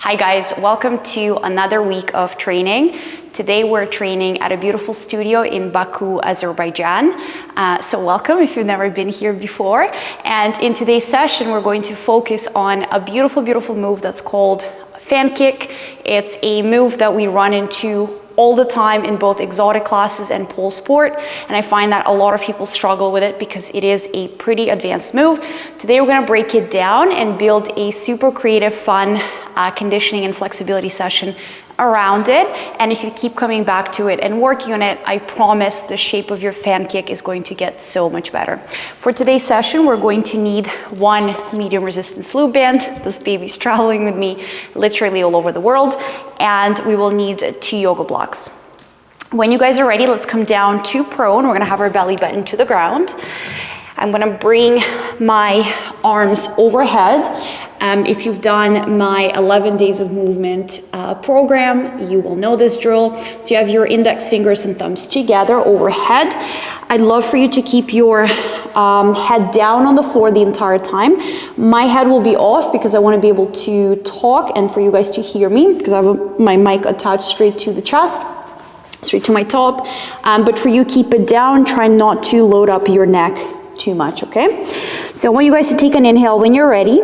Hi guys, welcome to another week of training. Today we're training at a beautiful studio in Baku, Azerbaijan. So welcome if you've never been here before. And in today's session, we're going to focus on a beautiful, beautiful move that's called fan kick. It's a move that we run into all the time in both exotic classes and pole sport, and I find that a lot of people struggle with it because it is a pretty advanced move. Today we're going to break it down and build a super creative, fun conditioning and flexibility session around it. And if you keep coming back to it and working on it, I promise the shape of your fan kick is going to get so much better. For today's session, we're going to need one medium resistance loop band. This baby's traveling with me literally all over the world. And we will need 2 yoga blocks. When you guys are ready, let's come down to prone. We're gonna have our belly button to the ground. I'm gonna bring my arms overhead. If you've done my 11 days of movement program, you will know this drill. So you have your index fingers and thumbs together overhead. I'd love for you to keep your head down on the floor the entire time. My head will be off because I want to be able to talk and for you guys to hear me because I have my mic attached straight to the chest, straight to my top. But for you, keep it down. Try not to load up your neck too much, okay? So I want you guys to take an inhale when you're ready.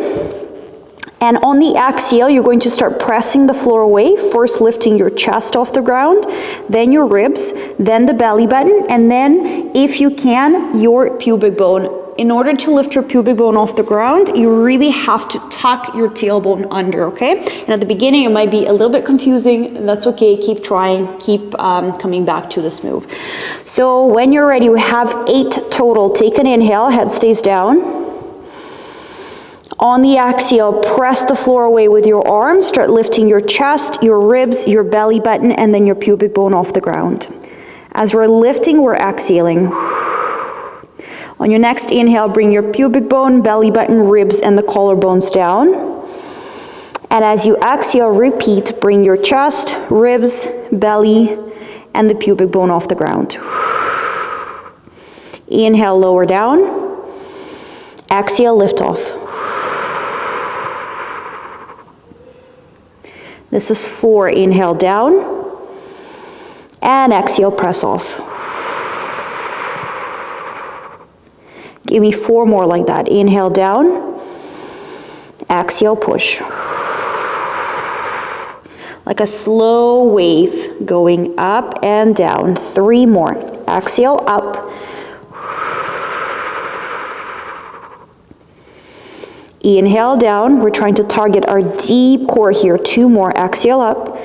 And on the exhale, you're going to start pressing the floor away, first lifting your chest off the ground, then your ribs, then the belly button, and then, if you can, your pubic bone. In order to lift your pubic bone off the ground, you really have to tuck your tailbone under, okay? And at the beginning, it might be a little bit confusing. That's okay, keep trying, keep coming back to this move. So when you're ready, we have 8 total. Take an inhale, head stays down. On the exhale, press the floor away with your arms. Start lifting your chest, your ribs, your belly button, and then your pubic bone off the ground. As we're lifting, we're exhaling. On your next inhale, bring your pubic bone, belly button, ribs, and the collarbones down. And as you exhale, repeat, bring your chest, ribs, belly, and the pubic bone off the ground. Inhale, lower down. Exhale, lift off. This is 4, inhale down, and exhale, press off. Give me 4 more like that. Inhale down, exhale, push. Like a slow wave going up and down. 3 more. Exhale, up. Inhale down, we're trying to target our deep core here. 2 more, exhale up.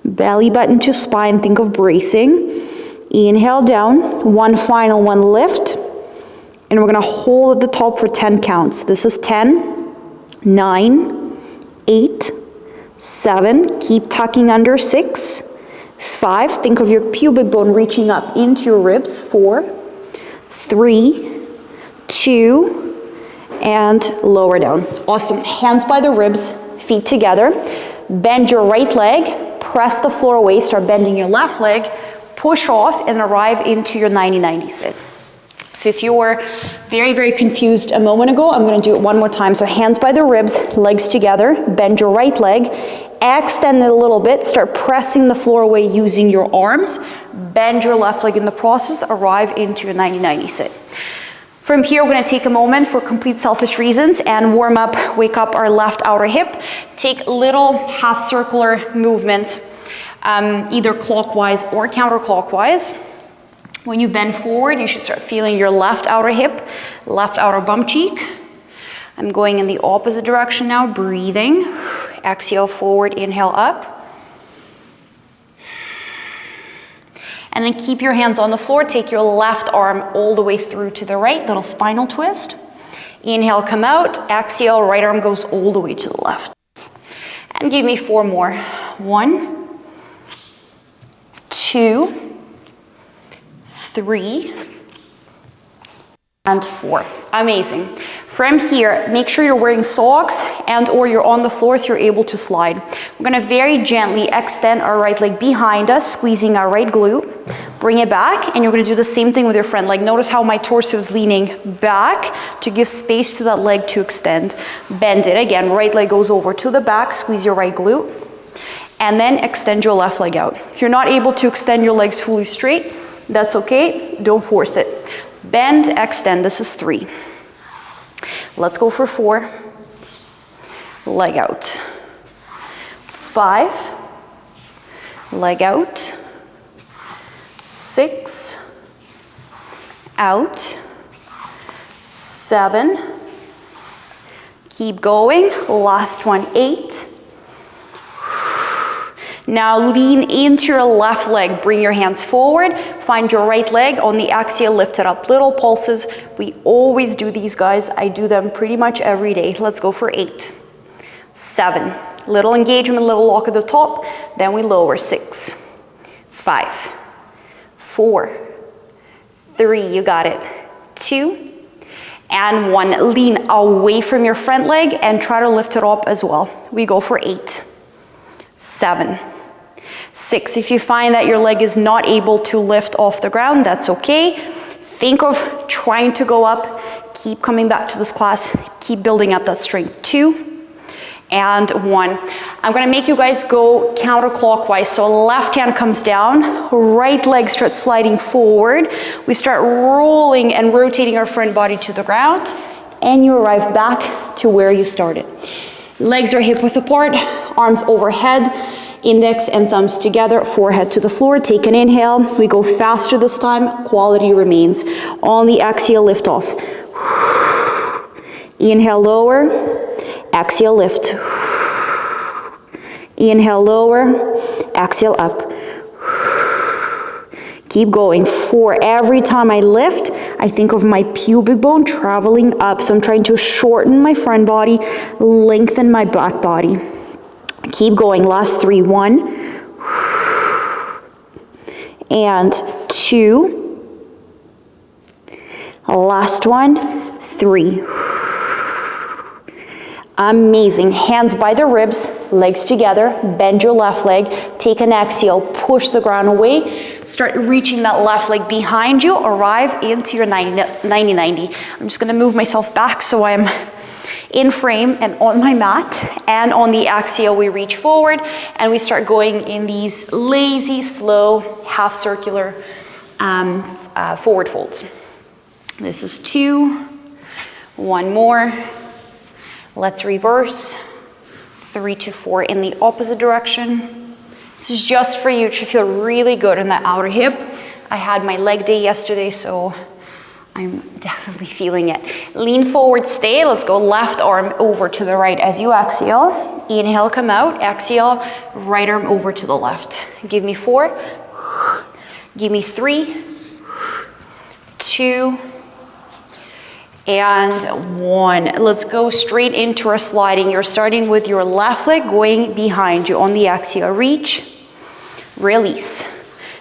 Belly button to spine, think of bracing. Inhale down, 1 final one lift. And we're gonna hold at the top for 10 counts. This is 10, 9, 8, 7, keep tucking under, 6, 5, think of your pubic bone reaching up into your ribs, 4, 3, 2, and lower down. Awesome. Hands by the ribs, feet together. Bend your right leg, press the floor away, start bending your left leg, push off and arrive into your 90-90 sit. So if you were very, very confused a moment ago, I'm going to do it one more time. So hands by the ribs, legs together, bend your right leg, extend it a little bit, start pressing the floor away using your arms, bend your left leg in the process, arrive into your 90-90 sit. From here, we're going to take a moment for complete selfish reasons and warm up, wake up our left outer hip. Take little half circular movement, either clockwise or counterclockwise. When you bend forward, you should start feeling your left outer hip, left outer bum cheek. I'm going in the opposite direction now, breathing. Exhale forward, inhale up. And then keep your hands on the floor. Take your left arm all the way through to the right, little spinal twist. Inhale, come out. Exhale, right arm goes all the way to the left. And give me 4 more. 1, 2, 3, and 4. Amazing. From here, make sure you're wearing socks and or you're on the floor so you're able to slide. We're gonna very gently extend our right leg behind us, squeezing our right glute. Bring it back, and you're gonna do the same thing with your front leg. Notice how my torso is leaning back to give space to that leg to extend. Bend it again, right leg goes over to the back, squeeze your right glute, and then extend your left leg out. If you're not able to extend your legs fully straight, that's okay, don't force it. Bend, extend, this is 3. Let's go for 4. Leg out. 5. Leg out. 6. Out. 7. Keep going. Last one, 8. Now lean into your left leg, bring your hands forward, find your right leg on the axial, lift it up, little pulses. We always do these, guys. I do them pretty much every day. Let's go for 8, 7, little engagement, little lock at the top, then we lower. 6, 5, 4, 3, you got it, 2, and 1. Lean away from your front leg and try to lift it up as well. We go for 8, 7, 6. If you find that your leg is not able to lift off the ground, that's okay. Think of trying to go up. Keep coming back to this class. Keep building up that strength. 2 and 1. I'm gonna make you guys go counterclockwise. So left hand comes down, right leg starts sliding forward. We start rolling and rotating our front body to the ground, and you arrive back to where you started. Legs are hip width apart, arms overhead, index and thumbs together, forehead to the floor. Take an inhale. We go faster this time. Quality remains. On the axial, lift off. Inhale, lower. Axial, lift. Inhale, lower. Axial, up. Keep going. 4. Every time I lift, I think of my pubic bone traveling up. So I'm trying to shorten my front body, lengthen my back body. Keep going. Last 3. 1 and 2. Last one. 3. Amazing. Hands by the ribs, legs together. Bend your left leg. Take an exhale. Push the ground away. Start reaching that left leg behind you. Arrive into your 90-90. I'm just going to move myself back so I'm in frame and on my mat, and on the axial we reach forward and we start going in these lazy, slow, half circular forward folds. This is 2, 1 more, let's reverse, 3 to 4 in the opposite direction. This is just for you to feel really good in that outer hip. I had my leg day yesterday, so I'm definitely feeling it. Lean forward, stay. Let's go left arm over to the right as you exhale. Inhale, come out. Exhale, right arm over to the left. Give me 4. Give me 3, 2, and 1. Let's go straight into our sliding. You're starting with your left leg going behind you on the exhale. Reach, release.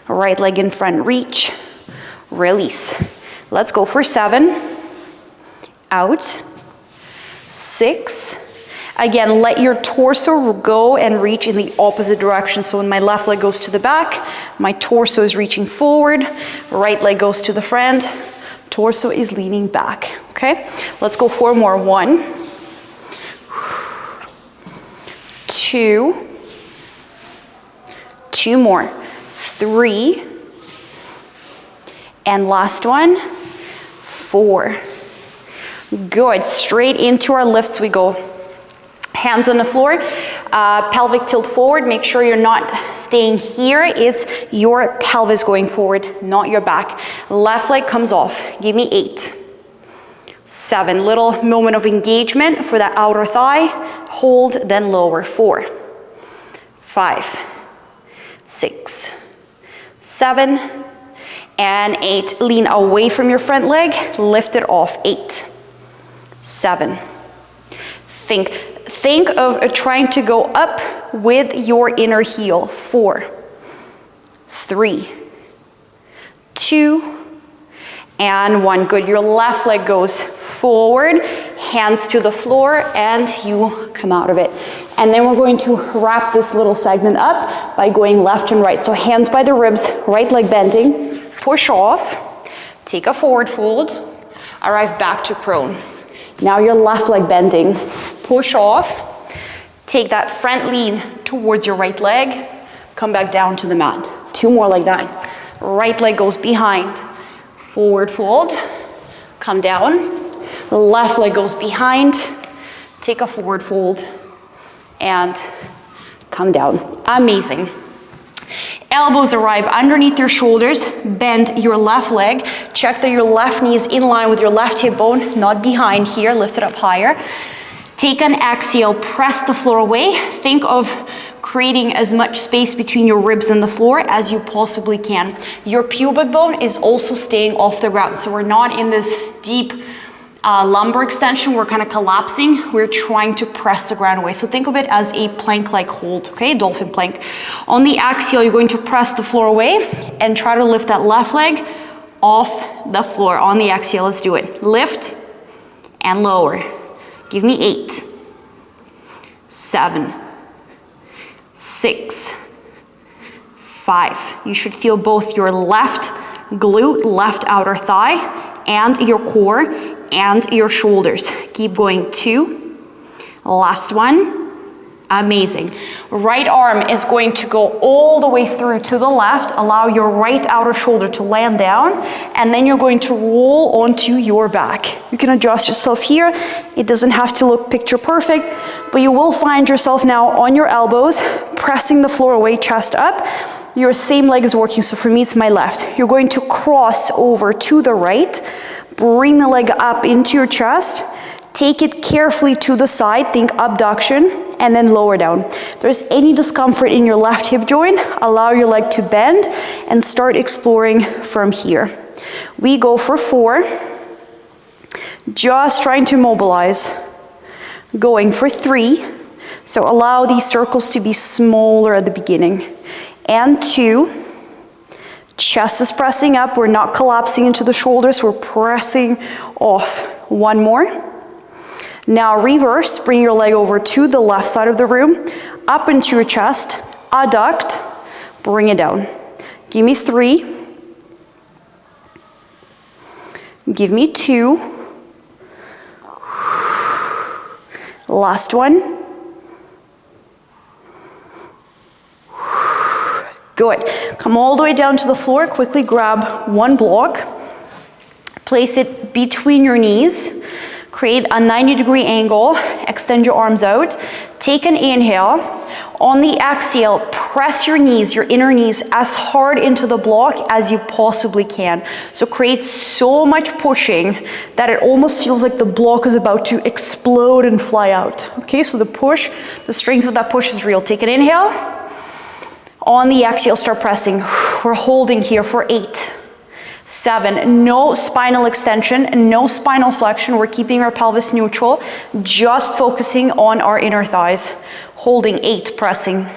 Right leg in front, reach, release. Let's go for 7, out, 6. Again, let your torso go and reach in the opposite direction. So when my left leg goes to the back, my torso is reaching forward, right leg goes to the front, torso is leaning back, okay? Let's go 4 more. 1, 2, 2 more, 3, and last one, 4. Good. Straight into our lifts we go. Hands on the floor, pelvic tilt forward. Make sure you're not staying here. It's your pelvis going forward, not your back. Left leg comes off. Give me 8, 7. Little moment of engagement for that outer thigh. Hold, then lower. 4, 5, 6, 7, and 8. Lean away from your front leg, lift it off. 8, 7. Think of trying to go up with your inner heel. 4, 3, 2, and 1. Good. Your left leg goes forward, hands to the floor, and you come out of it. And then we're going to wrap this little segment up by going left and right. So hands by the ribs, right leg bending, push off, take a forward fold, arrive back to prone. Now your left leg bending, push off, take that front lean towards your right leg, come back down to the mat. 2 more like that. Right leg goes behind, forward fold, come down. Left leg goes behind, take a forward fold, and come down. Amazing. Elbows arrive underneath your shoulders, bend your left leg, check that your left knee is in line with your left hip bone, not behind here, lift it up higher. Take an exhale, press the floor away. Think of creating as much space between your ribs and the floor as you possibly can. Your pubic bone is also staying off the ground, so we're not in this deep lumbar extension. We're kind of collapsing. We're trying to press the ground away. So think of it as a plank-like hold, okay? Dolphin plank. On the exhale, you're going to press the floor away and try to lift that left leg off the floor. On the exhale, let's do it. Lift and lower. Give me 8, 7, 6, 5. You should feel both your left glute, left outer thigh, and your core, and your shoulders. Keep going. 2, last one. Amazing. Right arm is going to go all the way through to the left. Allow your right outer shoulder to land down, and then you're going to roll onto your back. You can adjust yourself here. It doesn't have to look picture perfect, but you will find yourself now on your elbows, pressing the floor away, chest up. Your same leg is working, so for me it's my left. You're going to cross over to the right, bring the leg up into your chest, take it carefully to the side, think abduction, and then lower down. If there's any discomfort in your left hip joint, allow your leg to bend and start exploring from here. We go for 4, just trying to mobilize. Going for 3, so allow these circles to be smaller at the beginning. And 2, chest is pressing up, we're not collapsing into the shoulders, we're pressing off. 1 more. Now reverse, bring your leg over to the left side of the room, up into your chest, adduct, bring it down. Give me 3. Give me 2. Last one. Good. Come all the way down to the floor, quickly grab 1 block, place it between your knees, create a 90-degree angle, extend your arms out, take an inhale. On the exhale, press your knees, your inner knees, as hard into the block as you possibly can. So create so much pushing that it almost feels like the block is about to explode and fly out. Okay, so the push, the strength of that push is real. Take an inhale. On the exhale, start pressing. We're holding here for 8, 7, no spinal extension, no spinal flexion. We're keeping our pelvis neutral, just focusing on our inner thighs. Holding 8, pressing.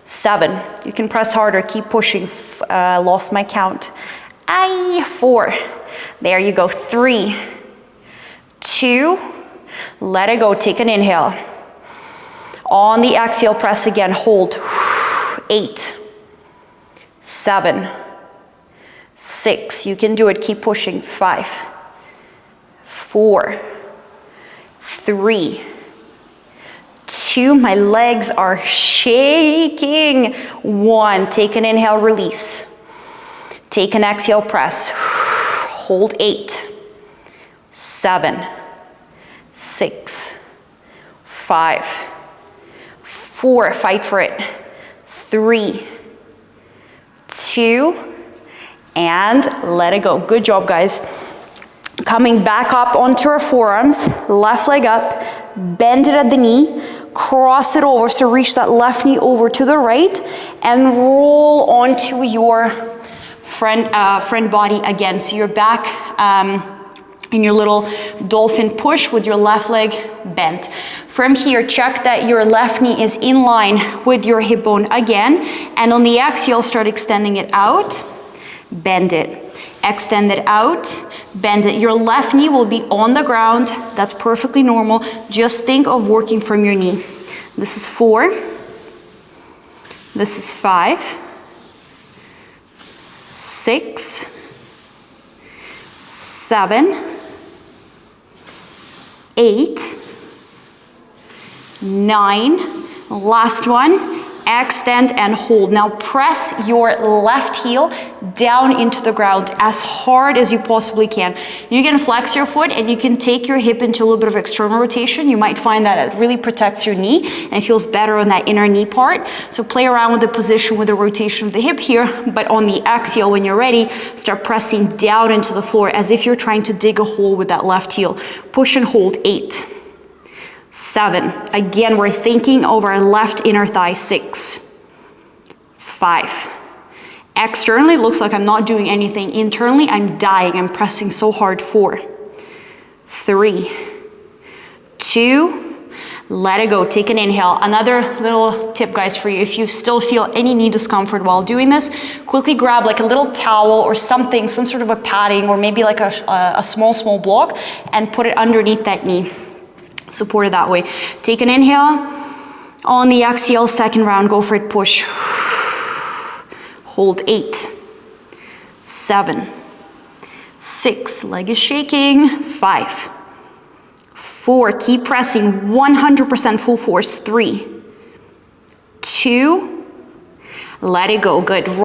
7, you can press harder, keep pushing. Lost my count. 4, there you go. 3, 2, let it go, take an inhale. On the exhale, press again, hold. 8, 7, 6, you can do it, keep pushing. 5, 4, 3, 2, my legs are shaking. 1, take an inhale, release. Take an exhale, press. Hold. 8, 7, 6, 5, 4, fight for it. 3, 2, and let it go. Good job, guys. Coming back up onto our forearms, left leg up, bend it at the knee, cross it over, so reach that left knee over to the right, and roll onto your front body again. So you're back in your little dolphin push with your left leg bent. From here, check that your left knee is in line with your hip bone again, and on the exhale, start extending it out, bend it, extend it out, bend it. Your left knee will be on the ground. That's perfectly normal. Just think of working from your knee. This is 4. This is 5. 6. 7. 8. 9. Last one. Extend and hold. Now press your left heel down into the ground as hard as you possibly can. You can flex your foot and you can take your hip into a little bit of external rotation. You might find that it really protects your knee and it feels better on that inner knee part. So play around with the position with the rotation of the hip here, but on the exhale, when you're ready, start pressing down into the floor as if you're trying to dig a hole with that left heel. Push and hold. 8. 7. Again, we're thinking of our left inner thigh. 6. 5. Externally, it looks like I'm not doing anything. Internally, I'm dying. I'm pressing so hard. 4. 3. 2. Let it go. Take an inhale. Another little tip, guys, for you. If you still feel any knee discomfort while doing this, quickly grab like a little towel or something, some sort of a padding, or maybe like a small block, and put it underneath that knee. Support it that way. Take an inhale. On the exhale, second round, go for it. Push. Hold. 8. 7. 6. Leg is shaking. 5. 4. Keep pressing. 100% full force. 3. 2. Let it go. Good.